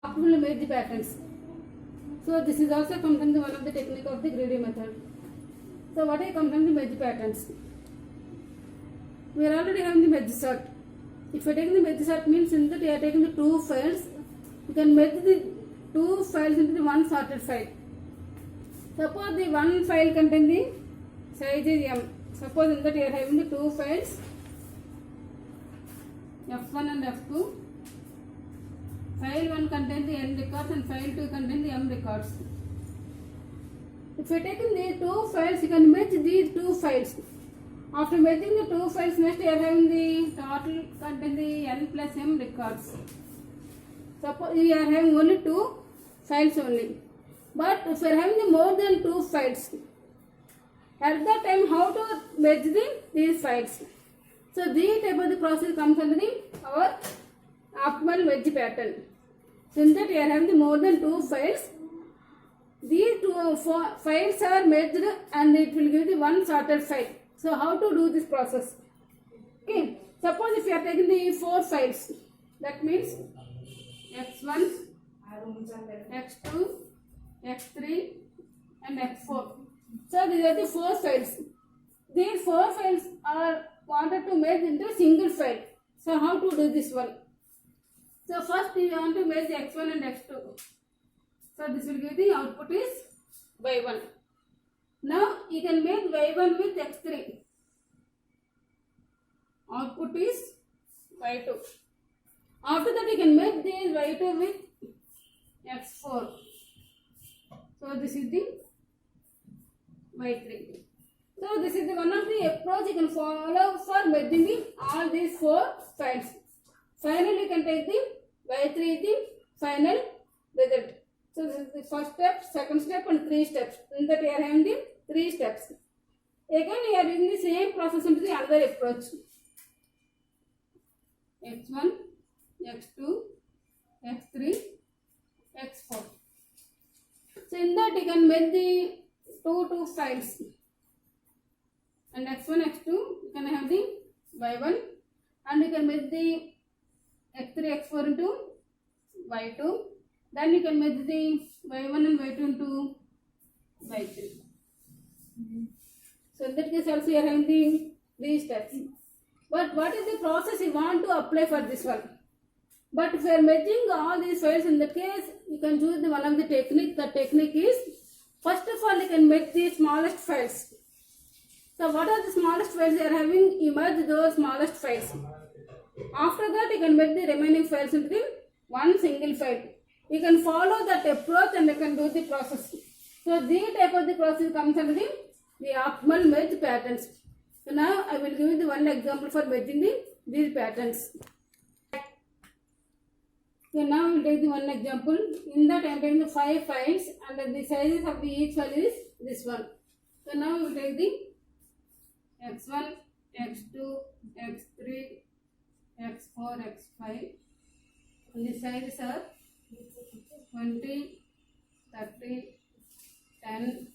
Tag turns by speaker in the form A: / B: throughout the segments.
A: optimally make the patterns. So this is also comes under one of the technique of the greedy method. So what I comes under merge patterns? We are already having the merge sort. If you are taking the merge sort means in that you are taking the two files, you can merge the two files into the one sorted file. Suppose the one file contain the size is m. Suppose in that you are having the two files f1 and f2. File 1 contains the n records and file 2 contains the m records. If you are taking the two files, you can merge these two files. After merging the two files, next you are having the total contain the n plus m records. Suppose you are having only two files only. But if you are having more than two files, at that time how to merge these files? So this type of the process comes under our optimal merge pattern. Since that you are having more than two files, these two files are merged and it will give the one sorted file. So how to do this process? Okay. Suppose if you are taking the four files, that means x1, x2, x3 and x4. So these are the four files. These four files are wanted to merge into a single file. So how to do this one? So first we want to merge x1 and x2. So this will give the output is y1. Now you can make y1 with x3. Output is y2. After that you can make this y2 with x4. So this is the y3. So this is the one of the approach you can follow for merging all these four files. Finally you can take the y3 the final result. So this is the first step, second step and three steps. In that we are having the three steps. Again we are using the same process into the other approach. x1, x2, x3, x4. So in that you can make the two files. And x1, x2 you can have the y1 and you can make the x3, x4 into y2. Then you can merge the y1 and y2 into y3. So in that case also you are having these steps. But what is the process you want to apply for this one? But if you are merging all these files, in that case you can choose the one of the technique. The technique is, first of all you can make the smallest files. So what are the smallest files you are having? You merge those smallest files. After that you can make the remaining files into the one single file. You can follow that approach and you can do the process. So this type of the process comes under the optimal merge patterns. So now I will give you the one example for merging these patterns. So now we will take the one example. In that I am taking the 5 files and the sizes of the each file is this one. So now we will take the x1, x2, x3, x4, x5 and the sizes are 20, 30, 10,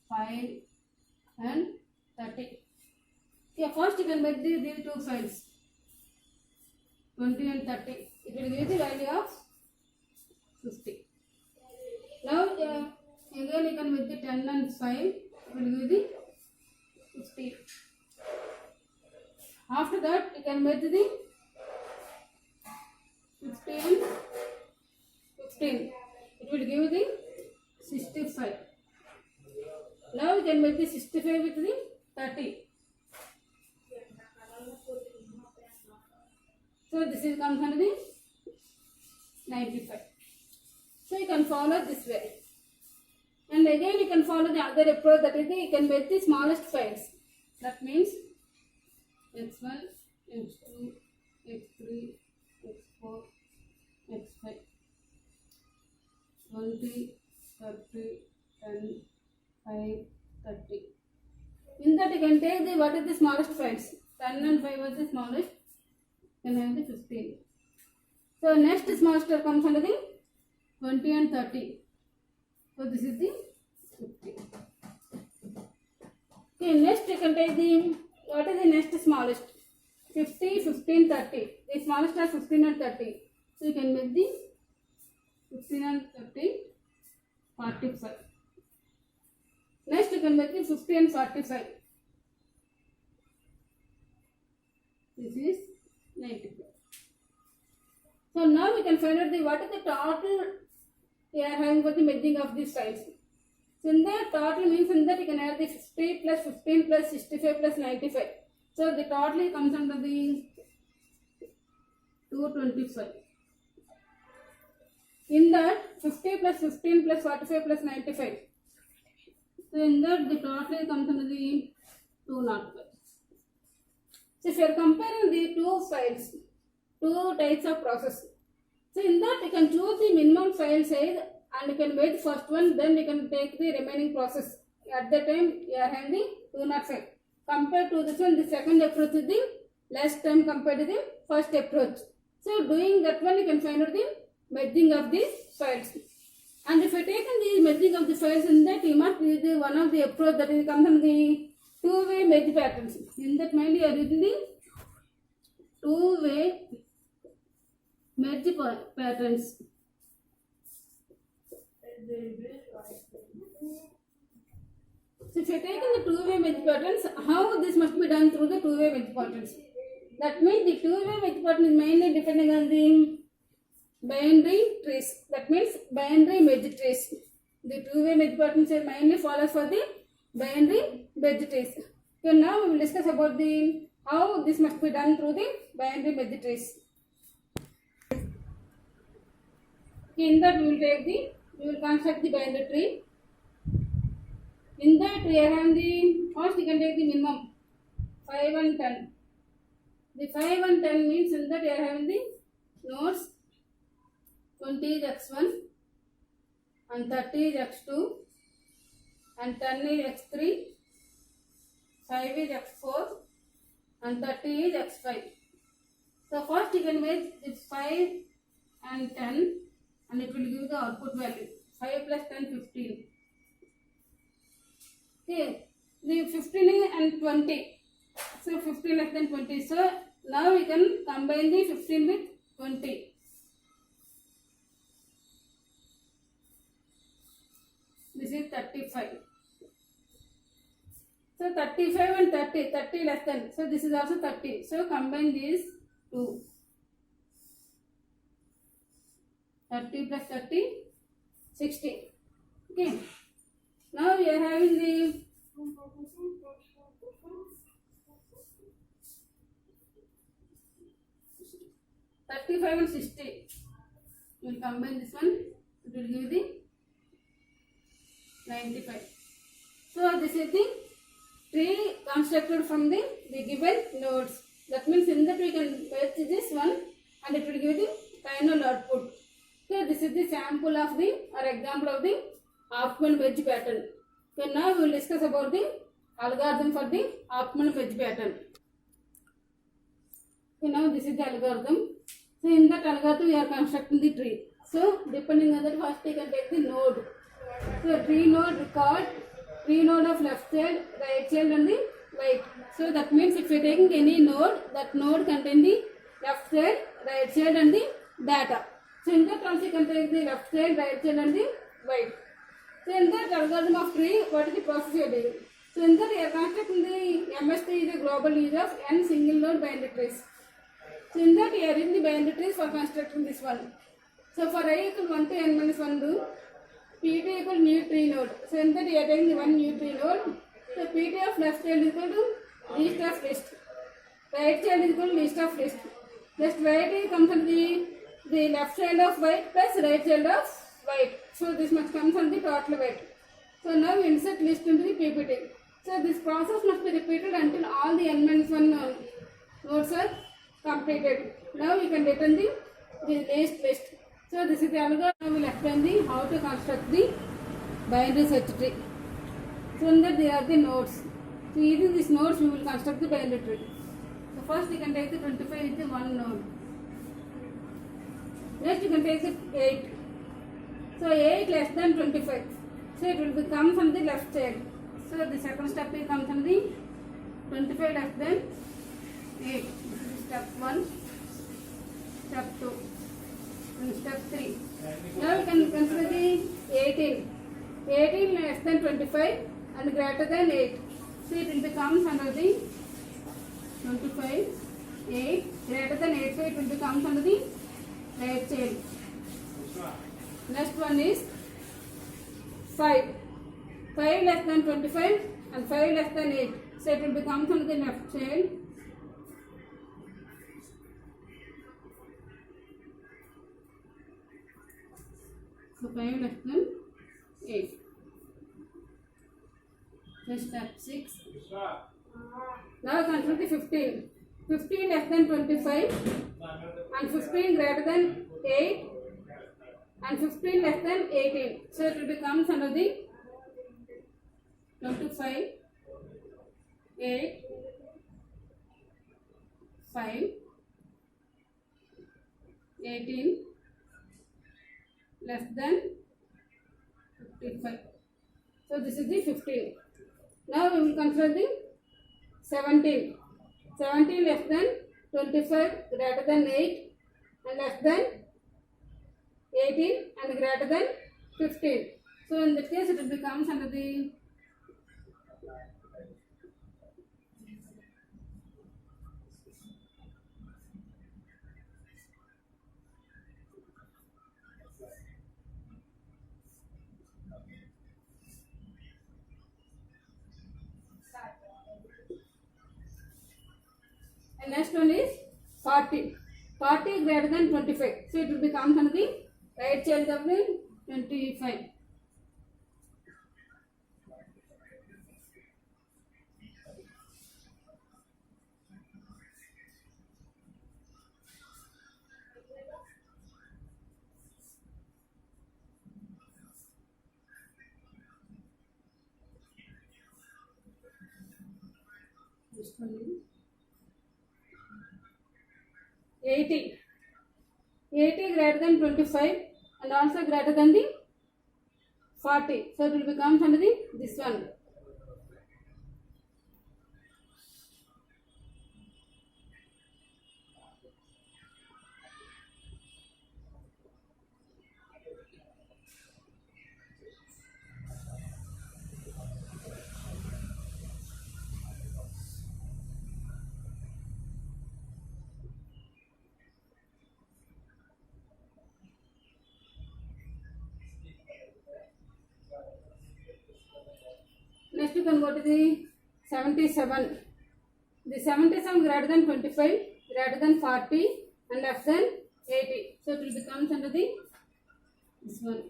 A: 5 and 30. Okay, first you can make these two files 20 and 30. It will give the value of 50. Now again you can make the 10 and 5. It will give the 50. After that you can make the 15. It will give the 65. Now we can make the 65 with the 30. So this is comes under the 95. So you can follow this way. And again you can follow the other approach, that is you can make the smallest files. That means x1, x2, x3, x4, x5. 20, 30, 10, 5, 30. In that you can take the what is the smallest files. 10 and 5 was the smallest. You can have the 15. So next smallest comes under the 20 and 30. So this is the 50. Okay, next you can take the what is the next smallest? 50, 15, 30. The smallest are 15 and 30. So you can make the 15 and 13, 45. Next you can make it 50 and 45. This is 95. So now we can find out what is the total we are having for the merging of these files. So in that total means in that you can add the 50 plus 15 plus 65 plus 95. So the total comes under the 225. In that 50 plus 15 plus 45 plus 95. So in that the total comes under the 205. So if you are comparing the two files, two types of process. So in that you can choose the minimum file size and you can wait first one, then you can take the remaining process. At that time you are having the 205. Compared to this one, the second approach is the less time compared to the first approach. So doing that one, you can find out the merging of these files. And if you take the merging of the files, in that you must use the one of the approach that is comes from the two-way merge patterns. In that mind, you are using the two-way merge patterns. So if you are taking the two-way merge patterns, how this must be done through the two-way merge patterns? That means the two-way merge pattern is mainly depending on the binary trace. That means binary merge trace. The two-way merge patterns are mainly follows for the binary merge trace. So now we will discuss about the how this must be done through the binary merge trace. In that we will construct the binary tree. In that we are having the first you can take the minimum 5 and 10. The 5 and 10 means in that you are having the nodes 20 is x1 and 30 is x2 and 10 is x3, 5 is x4 and 30 is x5. So first you can make this 5 and 10 and it will give the output value 5 plus 10 15. Okay, the 15 and 20. So 15 less than 20. So now we can combine the 15 with 20. This is 35. So 35 and 30, 30 less than. So this is also 30. So combine these two. 30 plus 30, 60. Okay. Now we are having the 35 and 60. We will combine this one. It will give the 95. So this is the tree constructed from the given nodes. That means in that we can fetch this one and it will give the final output. So this is the sample of the or example of the optimal merge pattern. So now we will discuss about the algorithm for the optimal merge pattern. So now this is the algorithm. So in that algorithm we are constructing the tree. So depending on that, first you can take the node. So tree node record tree node of left child, right child and the right. So that means if you are taking any node, that node contain the left child, right child and the data. So in that also you can take the left child, right child and the right. So in that algorithm of tree, what is the process you are doing? So in that you are constructing the MS tree is a global use of n single node binary trees. So in that you are using the binary trees for constructing this one. So for I equal 1 to n minus 1 do Pt equal new tree node. So in that you are taking the one new tree node. So Pt of left child is equal to least of list. Right child is equal to least of list. Just right comes from the left child of white plus right child of white. So this much comes from the total weight. So now we insert list into the PPT. So this process must be repeated until all the n minus 1 nodes are completed. Now we can return the list. So this is the algorithm. I will explain the how to construct the binary search tree. So in that there are the nodes. So using these nodes we will construct the binary tree. So first you can take the 25 is the one node. Next you can take the 8. So 8 less than 25. So it will come from the left child. So the second step will come from the 25 less than 8. This is step 1, step 2, and step 3. Now we can 18. 18 less than 25 and greater than 8. So it will become under the 25, 8 greater than 8. So it will become under the right chain. Next one is 5. 5 less than 25 and 5 less than 8. So it will become under the left chain. So 5 less than 8. Next step 6. Now consider the 15. 15 less than 25 and 15 greater than 8 and 15 less than 18. So it will become under the 25, 8, 5, 18 less than 55. So this is the 15. Now we will consider the 17. 17 less than 25 greater than 8 and less than 18 and greater than 15. So in this case it will become under the and next one is 40. 40 greater than 25. So it will become under the right child of the 25. This one is 80. 80 greater than 25 and also greater than the 40. So it will become under the this one. Next you can go to the 77. The 77 greater than 25, greater than 40 and less than 80. So it will become under the this one.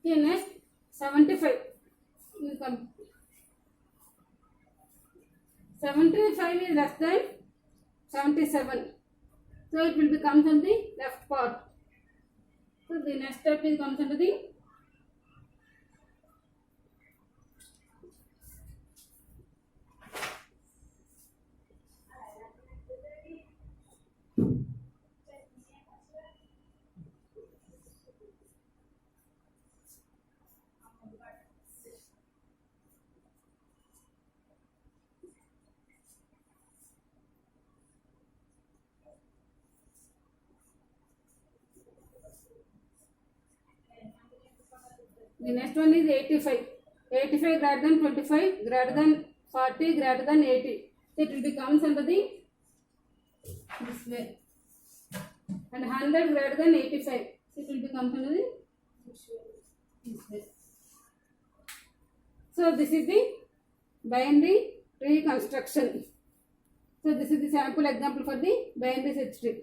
A: Okay, next 75. You come. 75 is less than 77. So it will become on the left part. So the next step is comes under the next one is 85. 85 greater than 25, greater than 40, greater than 80. So it will become under the this way. And 100 greater than 85. So it will become under the this way. So this is the binary tree construction. So this is the sample example for the binary search tree.